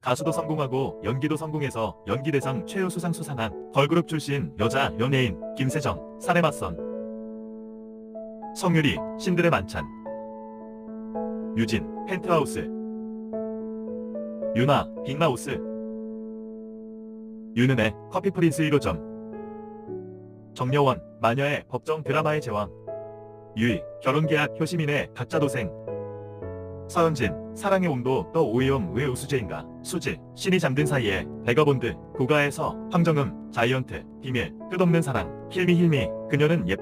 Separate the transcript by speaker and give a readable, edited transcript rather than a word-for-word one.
Speaker 1: 가수도 성공하고 연기도 성공해서 연기대상 최우수상 수상한 걸그룹 출신 여자 연예인 김세정, 사내 맞선. 성유리, 신들의 만찬. 유진, 펜트하우스. 유나, 빅마우스. 윤은혜, 커피 프린스 1호점. 정여원, 마녀의 법정 드라마의 제왕. 유이, 결혼계약 효시민의 가짜 도생. 서현진, 사랑의 온도 또 오이엄 왜 우수제인가. 수지, 신이 잠든 사이에. 베가본드, 고가에서. 황정음, 자이언트, 비밀, 끝없는 사랑. 힐미, 그녀는 예뻤